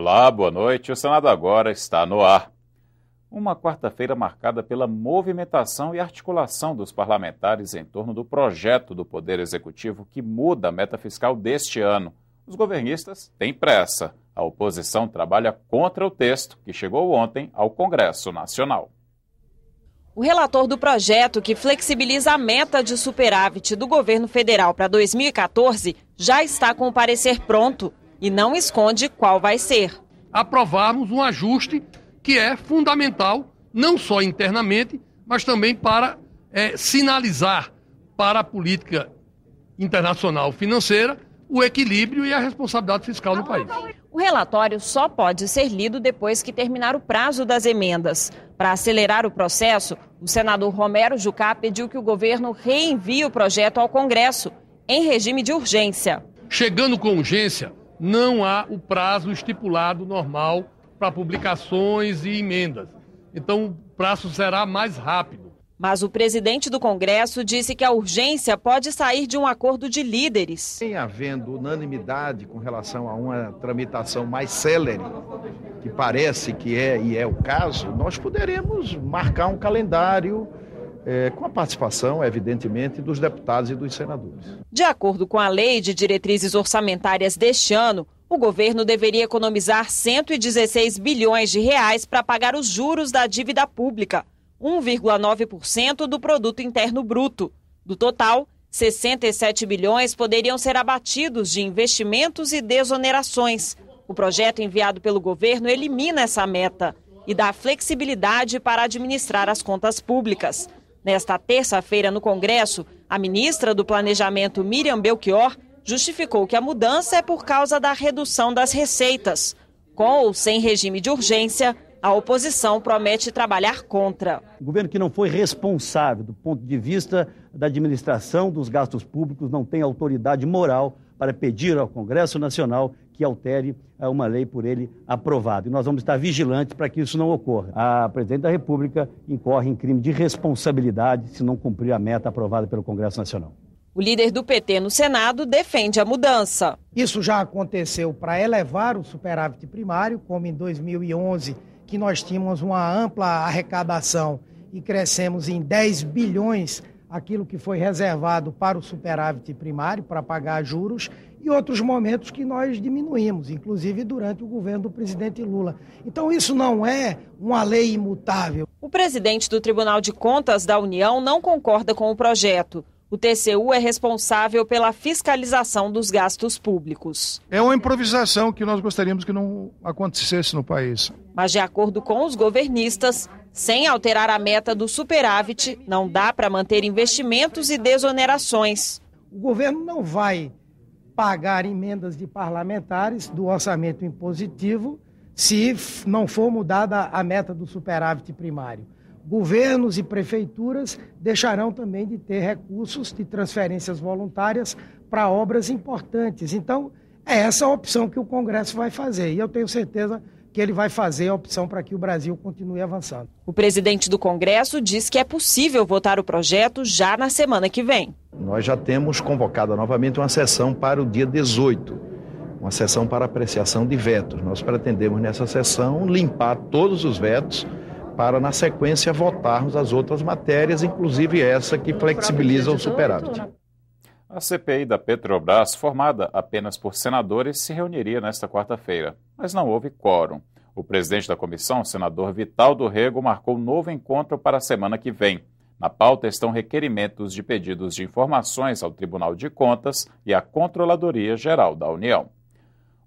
Olá, boa noite. O Senado agora está no ar. Uma quarta-feira marcada pela movimentação e articulação dos parlamentares em torno do projeto do Poder Executivo que muda a meta fiscal deste ano. Os governistas têm pressa. A oposição trabalha contra o texto que chegou ontem ao Congresso Nacional. O relator do projeto que flexibiliza a meta de superávit do governo federal para 2014 já está com o parecer pronto e não esconde qual vai ser. Aprovarmos um ajuste que é fundamental, não só internamente, mas também para sinalizar para a política internacional financeira o equilíbrio e a responsabilidade fiscal no país. O relatório só pode ser lido depois que terminar o prazo das emendas. Para acelerar o processo, o senador Romero Jucá pediu que o governo reenvie o projeto ao Congresso, em regime de urgência. Chegando com urgência, não há o prazo estipulado normal para publicações e emendas. Então, o prazo será mais rápido. Mas o presidente do Congresso disse que a urgência pode sair de um acordo de líderes. Em havendo unanimidade com relação a uma tramitação mais célere, que parece que é o caso, nós poderemos marcar um calendário com a participação, evidentemente, dos deputados e dos senadores. De acordo com a Lei de Diretrizes Orçamentárias deste ano, o governo deveria economizar 116 bilhões de reais para pagar os juros da dívida pública, 1,9% do produto interno bruto. Do total, 67 bilhões poderiam ser abatidos de investimentos e desonerações. O projeto enviado pelo governo elimina essa meta e dá flexibilidade para administrar as contas públicas. Nesta terça-feira, no Congresso, a ministra do Planejamento, Miriam Belchior, justificou que a mudança é por causa da redução das receitas. Com ou sem regime de urgência, a oposição promete trabalhar contra. O governo que não foi responsável do ponto de vista da administração dos gastos públicos não tem autoridade moral para pedir ao Congresso Nacional que altere uma lei por ele aprovada. E nós vamos estar vigilantes para que isso não ocorra. A presidente da República incorre em crime de responsabilidade se não cumprir a meta aprovada pelo Congresso Nacional. O líder do PT no Senado defende a mudança. Isso já aconteceu para elevar o superávit primário, como em 2011, que nós tínhamos uma ampla arrecadação e crescemos em 10 bilhões aquilo que foi reservado para o superávit primário, para pagar juros, e outros momentos que nós diminuímos, inclusive durante o governo do presidente Lula. Então isso não é uma lei imutável. O presidente do Tribunal de Contas da União não concorda com o projeto. O TCU é responsável pela fiscalização dos gastos públicos. É uma improvisação que nós gostaríamos que não acontecesse no país. Mas, de acordo com os governistas, sem alterar a meta do superávit, não dá para manter investimentos e desonerações. O governo não vai pagar emendas de parlamentares do orçamento impositivo se não for mudada a meta do superávit primário. Governos e prefeituras deixarão também de ter recursos de transferências voluntárias para obras importantes. Então, é essa a opção que o Congresso vai fazer. E eu tenho certeza que ele vai fazer a opção para que o Brasil continue avançando. O presidente do Congresso diz que é possível votar o projeto já na semana que vem. Nós já temos convocado novamente uma sessão para o dia 18, uma sessão para apreciação de vetos. Nós pretendemos nessa sessão limpar todos os vetos para, na sequência, votarmos as outras matérias, inclusive essa que flexibiliza o superávit. A CPI da Petrobras, formada apenas por senadores, se reuniria nesta quarta-feira, mas não houve quórum. O presidente da comissão, o senador Vital do Rego, marcou novo encontro para a semana que vem. Na pauta estão requerimentos de pedidos de informações ao Tribunal de Contas e à Controladoria Geral da União.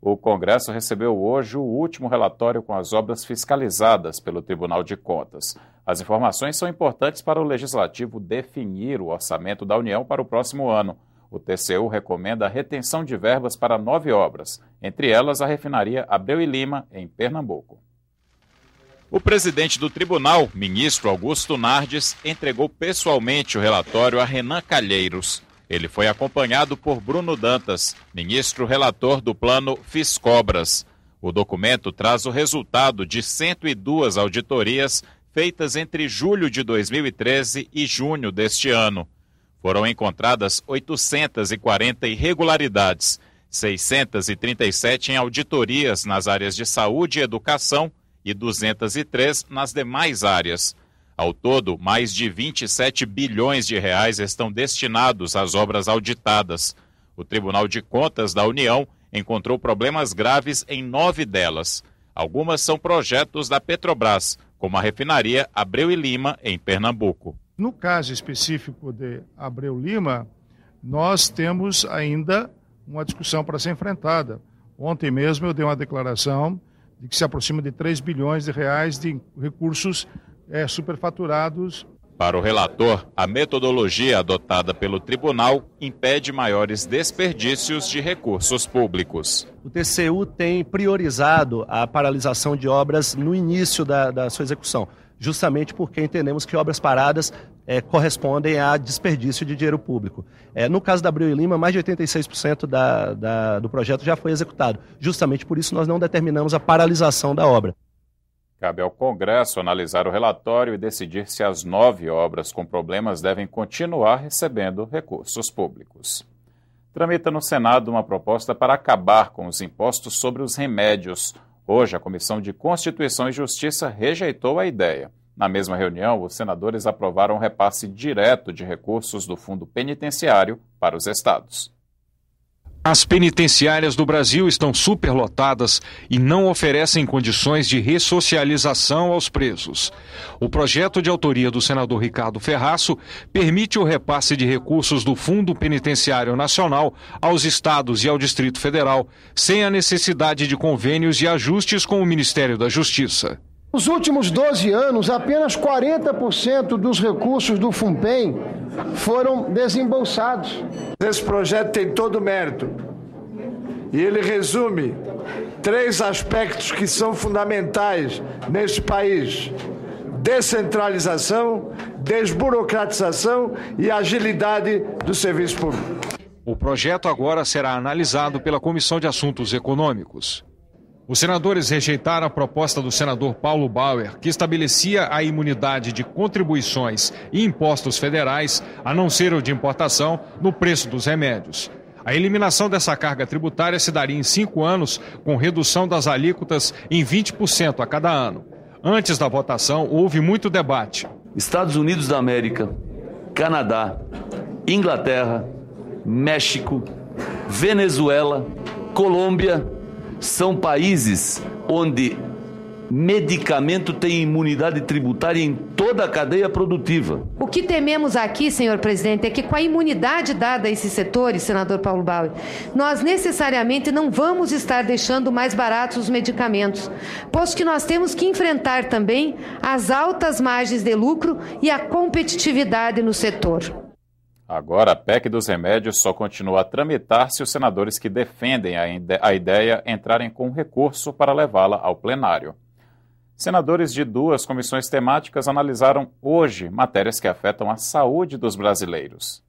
O Congresso recebeu hoje o último relatório com as obras fiscalizadas pelo Tribunal de Contas. As informações são importantes para o Legislativo definir o orçamento da União para o próximo ano. O TCU recomenda a retenção de verbas para 9 obras, entre elas a refinaria Abreu e Lima, em Pernambuco. O presidente do tribunal, ministro Augusto Nardes, entregou pessoalmente o relatório a Renan Calheiros. Ele foi acompanhado por Bruno Dantas, ministro relator do plano Fiscobras. O documento traz o resultado de 102 auditorias feitas entre julho de 2013 e junho deste ano. Foram encontradas 840 irregularidades, 637 em auditorias nas áreas de saúde e educação e 203 nas demais áreas. Ao todo, mais de 27 bilhões de reais estão destinados às obras auditadas. O Tribunal de Contas da União encontrou problemas graves em 9 delas. Algumas são projetos da Petrobras, como a refinaria Abreu e Lima, em Pernambuco. No caso específico de Abreu Lima, nós temos ainda uma discussão para ser enfrentada. Ontem mesmo eu dei uma declaração de que se aproxima de 3 bilhões de reais de recursos superfaturados. Para o relator, a metodologia adotada pelo tribunal impede maiores desperdícios de recursos públicos. O TCU tem priorizado a paralisação de obras no início da sua execução, justamente porque entendemos que obras paradas correspondem a desperdício de dinheiro público. No caso da Abreu e Lima, mais de 86% do projeto já foi executado. Justamente por isso nós não determinamos a paralisação da obra. Cabe ao Congresso analisar o relatório e decidir se as 9 obras com problemas devem continuar recebendo recursos públicos. Tramita no Senado uma proposta para acabar com os impostos sobre os remédios. Hoje, a Comissão de Constituição e Justiça rejeitou a ideia. Na mesma reunião, os senadores aprovaram um repasse direto de recursos do Fundo Penitenciário para os estados. As penitenciárias do Brasil estão superlotadas e não oferecem condições de ressocialização aos presos. O projeto de autoria do senador Ricardo Ferraço permite o repasse de recursos do Fundo Penitenciário Nacional aos estados e ao Distrito Federal, sem a necessidade de convênios e ajustes com o Ministério da Justiça. Nos últimos 12 anos, apenas 40% dos recursos do FUNPEN foram desembolsados. Esse projeto tem todo o mérito e ele resume 3 aspectos que são fundamentais neste país: descentralização, desburocratização e agilidade do serviço público. O projeto agora será analisado pela Comissão de Assuntos Econômicos. Os senadores rejeitaram a proposta do senador Paulo Bauer, que estabelecia a imunidade de contribuições e impostos federais, a não ser o de importação, no preço dos remédios. A eliminação dessa carga tributária se daria em 5 anos, com redução das alíquotas em 20% a cada ano. Antes da votação, houve muito debate. Estados Unidos da América, Canadá, Inglaterra, México, Venezuela, Colômbia, são países onde medicamento tem imunidade tributária em toda a cadeia produtiva. O que tememos aqui, senhor presidente, é que com a imunidade dada a esses setores, senador Paulo Bauer, nós necessariamente não vamos estar deixando mais baratos os medicamentos, posto que nós temos que enfrentar também as altas margens de lucro e a competitividade no setor. Agora, a PEC dos remédios só continua a tramitar se os senadores que defendem a ideia entrarem com recurso para levá-la ao plenário. Senadores de 2 comissões temáticas analisaram hoje matérias que afetam a saúde dos brasileiros.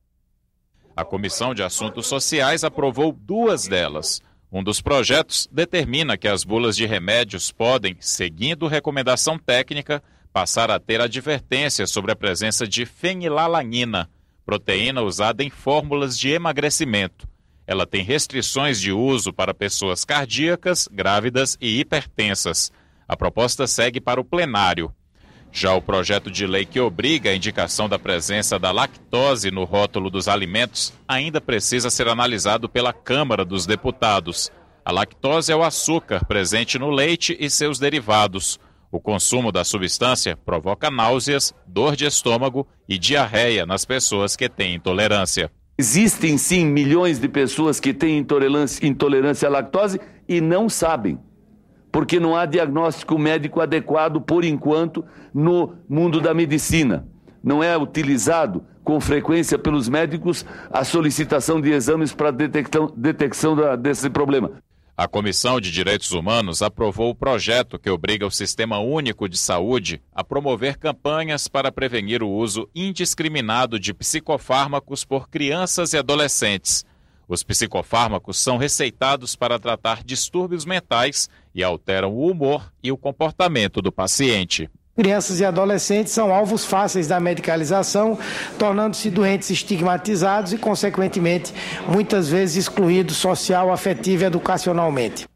A Comissão de Assuntos Sociais aprovou 2 delas. Um dos projetos determina que as bulas de remédios podem, seguindo recomendação técnica, passar a ter advertência sobre a presença de fenilalanina, proteína usada em fórmulas de emagrecimento. Ela tem restrições de uso para pessoas cardíacas, grávidas e hipertensas. A proposta segue para o plenário. Já o projeto de lei que obriga a indicação da presença da lactose no rótulo dos alimentos ainda precisa ser analisado pela Câmara dos Deputados. A lactose é o açúcar presente no leite e seus derivados. O consumo da substância provoca náuseas, dor de estômago e diarreia nas pessoas que têm intolerância. Existem sim milhões de pessoas que têm intolerância à lactose e não sabem, porque não há diagnóstico médico adequado por enquanto no mundo da medicina. Não é utilizado com frequência pelos médicos a solicitação de exames para detecção desse problema. A Comissão de Direitos Humanos aprovou o projeto que obriga o Sistema Único de Saúde a promover campanhas para prevenir o uso indiscriminado de psicofármacos por crianças e adolescentes. Os psicofármacos são receitados para tratar distúrbios mentais e alteram o humor e o comportamento do paciente. Crianças e adolescentes são alvos fáceis da medicalização, tornando-se doentes estigmatizados e, consequentemente, muitas vezes excluídos social, afetivo e educacionalmente.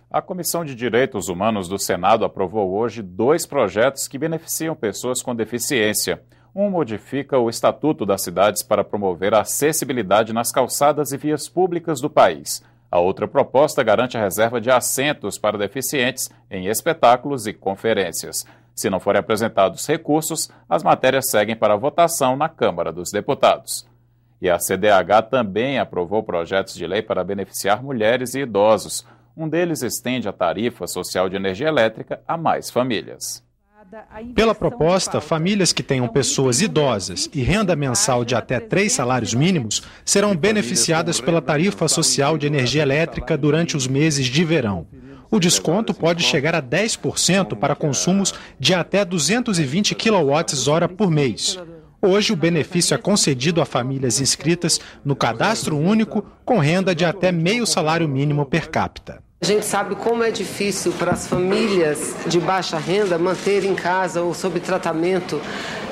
A Comissão de Direitos Humanos do Senado aprovou hoje 2 projetos que beneficiam pessoas com deficiência. Um modifica o Estatuto das Cidades para promover a acessibilidade nas calçadas e vias públicas do país. A outra proposta garante a reserva de assentos para deficientes em espetáculos e conferências. Se não forem apresentados recursos, as matérias seguem para votação na Câmara dos Deputados. E a CDH também aprovou projetos de lei para beneficiar mulheres e idosos. Um deles estende a tarifa social de energia elétrica a mais famílias. Pela proposta, famílias que tenham pessoas idosas e renda mensal de até 3 salários mínimos serão beneficiadas pela tarifa social de energia elétrica durante os meses de verão. O desconto pode chegar a 10% para consumos de até 220 kWh por mês. Hoje, o benefício é concedido a famílias inscritas no Cadastro Único com renda de até meio salário mínimo per capita. A gente sabe como é difícil para as famílias de baixa renda manter em casa ou sob tratamento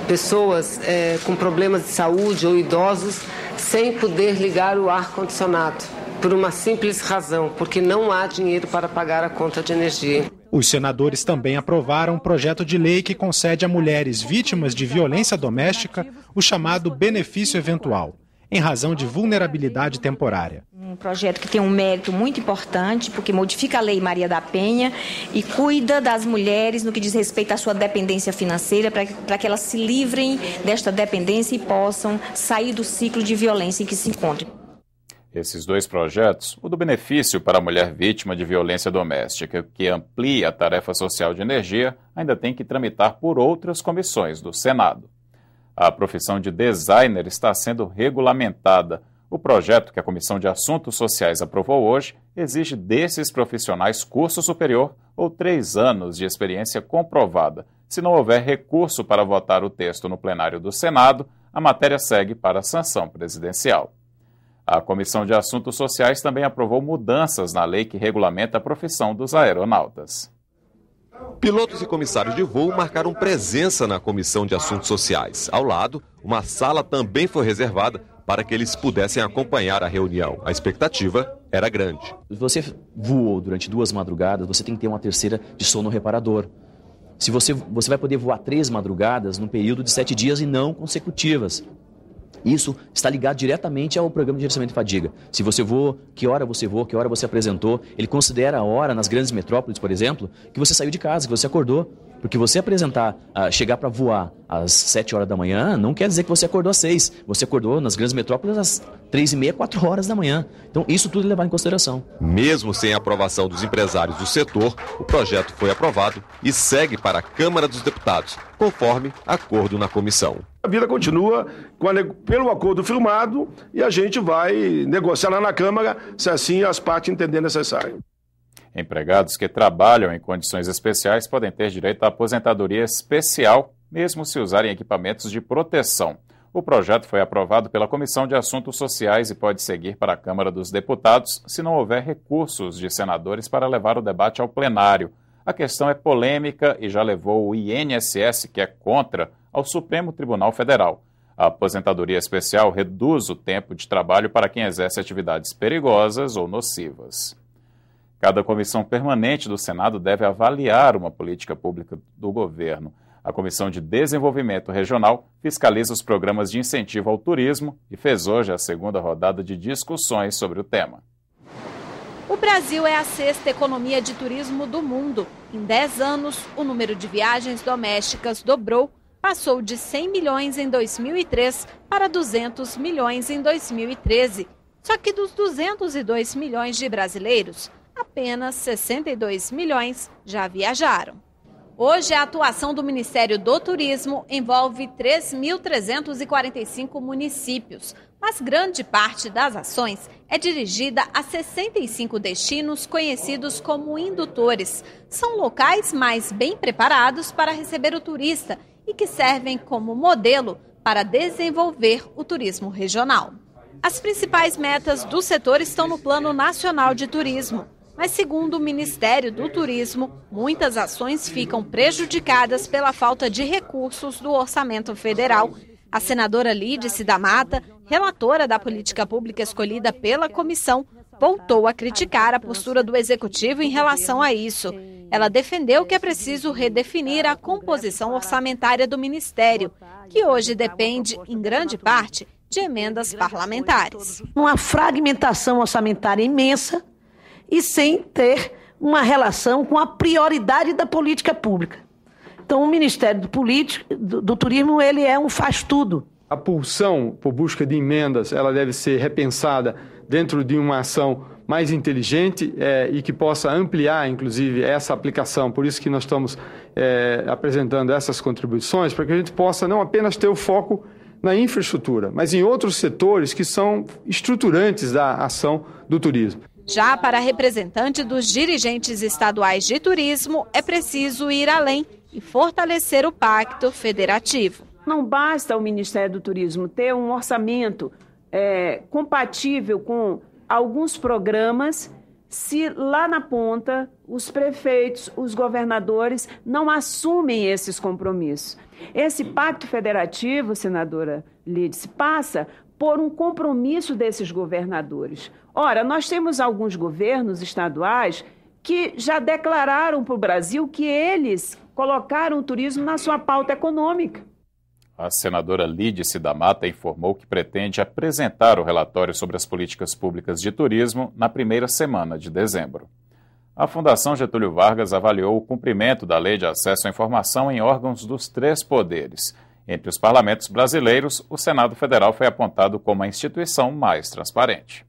pessoas com problemas de saúde ou idosos sem poder ligar o ar-condicionado. Por uma simples razão, porque não há dinheiro para pagar a conta de energia. Os senadores também aprovaram um projeto de lei que concede a mulheres vítimas de violência doméstica o chamado benefício eventual, em razão de vulnerabilidade temporária. Um projeto que tem um mérito muito importante, porque modifica a Lei Maria da Penha e cuida das mulheres no que diz respeito à sua dependência financeira, para que elas se livrem desta dependência e possam sair do ciclo de violência em que se encontram. Esses 2 projetos, o do benefício para a mulher vítima de violência doméstica, que amplia a tarefa social de energia, ainda tem que tramitar por outras comissões do Senado. A profissão de designer está sendo regulamentada. O projeto que a Comissão de Assuntos Sociais aprovou hoje exige desses profissionais curso superior ou 3 anos de experiência comprovada. Se não houver recurso para votar o texto no plenário do Senado, a matéria segue para a sanção presidencial. A Comissão de Assuntos Sociais também aprovou mudanças na lei que regulamenta a profissão dos aeronautas. Pilotos e comissários de voo marcaram presença na Comissão de Assuntos Sociais. Ao lado, uma sala também foi reservada para que eles pudessem acompanhar a reunião. A expectativa era grande. Se você voou durante 2 madrugadas, você tem que ter uma terceira de sono reparador. Se você vai poder voar 3 madrugadas num período de 7 dias e não consecutivas. Isso está ligado diretamente ao programa de gerenciamento de fadiga. Se você voou, que hora você voou, que hora você apresentou. Ele considera a hora nas grandes metrópoles, por exemplo, que você saiu de casa, que você acordou. Porque você chegar para voar às 7 horas da manhã, não quer dizer que você acordou às 6. Você acordou nas grandes metrópoles às 3h30, 4 horas da manhã. Então, isso tudo é levado em consideração. Mesmo sem a aprovação dos empresários do setor, o projeto foi aprovado e segue para a Câmara dos Deputados, conforme acordo na comissão. A vida continua pelo acordo firmado e a gente vai negociar lá na Câmara, se assim as partes entenderem necessário. Empregados que trabalham em condições especiais podem ter direito à aposentadoria especial, mesmo se usarem equipamentos de proteção. O projeto foi aprovado pela Comissão de Assuntos Sociais e pode seguir para a Câmara dos Deputados se não houver recursos de senadores para levar o debate ao plenário. A questão é polêmica e já levou o INSS, que é contra, ao Supremo Tribunal Federal. A aposentadoria especial reduz o tempo de trabalho para quem exerce atividades perigosas ou nocivas. Cada comissão permanente do Senado deve avaliar uma política pública do governo. A Comissão de Desenvolvimento Regional fiscaliza os programas de incentivo ao turismo e fez hoje a 2ª rodada de discussões sobre o tema. O Brasil é a 6ª economia de turismo do mundo. Em 10 anos, o número de viagens domésticas dobrou, passou de 100 milhões em 2003 para 200 milhões em 2013. Só que dos 202 milhões de brasileiros, apenas 62 milhões já viajaram. Hoje, a atuação do Ministério do Turismo envolve 3.345 municípios, mas grande parte das ações é dirigida a 65 destinos conhecidos como indutores. São locais mais bem preparados para receber o turista e que servem como modelo para desenvolver o turismo regional. As principais metas do setor estão no Plano Nacional de Turismo. Mas, segundo o Ministério do Turismo, muitas ações ficam prejudicadas pela falta de recursos do orçamento federal. A senadora Lídice da Mata, relatora da política pública escolhida pela comissão, voltou a criticar a postura do executivo em relação a isso. Ela defendeu que é preciso redefinir a composição orçamentária do Ministério, que hoje depende, em grande parte, de emendas parlamentares. Uma fragmentação orçamentária imensa e sem ter uma relação com a prioridade da política pública. Então, o Ministério do Turismo, ele é um faz-tudo. A pulsão por busca de emendas, ela deve ser repensada dentro de uma ação mais inteligente e que possa ampliar, inclusive, essa aplicação. Por isso que nós estamos apresentando essas contribuições, para que a gente possa não apenas ter o foco na infraestrutura, mas em outros setores que são estruturantes da ação do turismo. Já para representante dos dirigentes estaduais de turismo, é preciso ir além e fortalecer o pacto federativo. Não basta o Ministério do Turismo ter um orçamento compatível com alguns programas se lá na ponta os prefeitos, os governadores não assumem esses compromissos. Esse pacto federativo, senadora Lídice, passa por um compromisso desses governadores. Ora, nós temos alguns governos estaduais que já declararam para o Brasil que eles colocaram o turismo na sua pauta econômica. A senadora Lídice da Mata informou que pretende apresentar o relatório sobre as políticas públicas de turismo na primeira semana de dezembro. A Fundação Getúlio Vargas avaliou o cumprimento da Lei de Acesso à Informação em órgãos dos 3 poderes. Entre os parlamentos brasileiros, o Senado Federal foi apontado como a instituição mais transparente.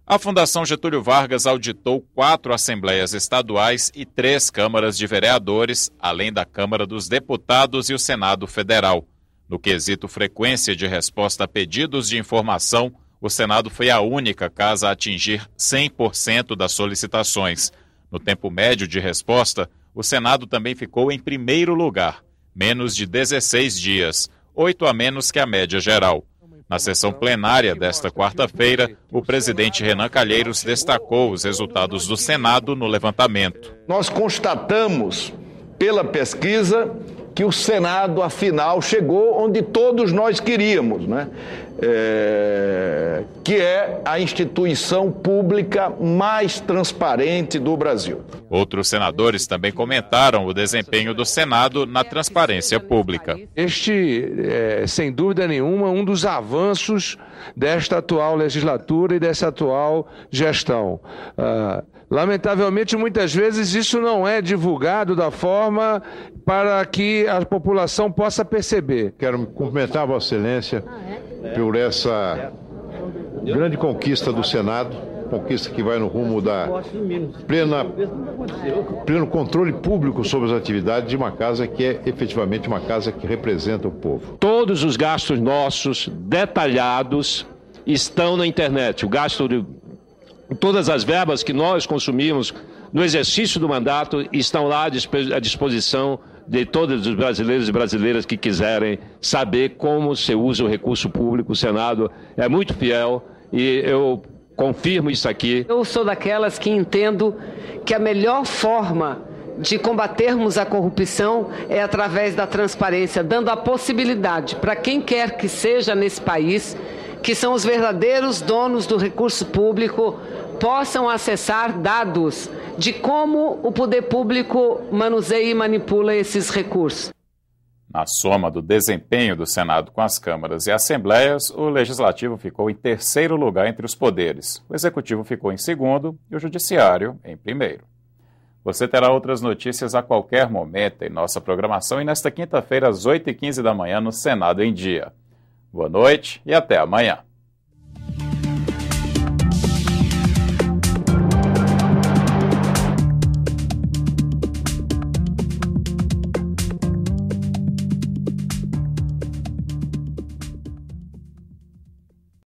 A Fundação Getúlio Vargas auditou 4 assembleias estaduais e 3 câmaras de vereadores, além da Câmara dos Deputados e o Senado Federal. No quesito frequência de resposta a pedidos de informação, o Senado foi a única casa a atingir 100% das solicitações. No tempo médio de resposta, o Senado também ficou em primeiro lugar, menos de 16 dias, 8 a menos que a média geral. Na sessão plenária desta quarta-feira, o presidente Renan Calheiros destacou os resultados do Senado no levantamento. Nós constatamos, pela pesquisa, que o Senado, afinal, chegou onde todos nós queríamos, né? Que é a instituição pública mais transparente do Brasil. Outros senadores também comentaram o desempenho do Senado na transparência pública. Este é, sem dúvida nenhuma, um dos avanços desta atual legislatura e dessa atual gestão. Lamentavelmente, muitas vezes isso não é divulgado da forma para que a população possa perceber. Quero cumprimentar Vossa Excelência por essa grande conquista do Senado, conquista que vai no rumo da pleno controle público sobre as atividades de uma casa que é efetivamente uma casa que representa o povo. Todos os gastos nossos detalhados estão na internet. O gasto de todas as verbas que nós consumimos no exercício do mandato estão lá à disposição de todos os brasileiros e brasileiras que quiserem saber como se usa o recurso público. O Senado é muito fiel e eu confirmo isso aqui. Eu sou daquelas que entendo que a melhor forma de combatermos a corrupção é através da transparência, dando a possibilidade para quem quer que seja nesse país, que são os verdadeiros donos do recurso público, possam acessar dados de como o poder público manuseia e manipula esses recursos. Na soma do desempenho do Senado com as câmaras e assembleias, o Legislativo ficou em terceiro lugar entre os poderes, o Executivo ficou em segundo e o Judiciário em primeiro. Você terá outras notícias a qualquer momento em nossa programação e nesta quinta-feira às 8h15 da manhã no Senado em Dia. Boa noite e até amanhã.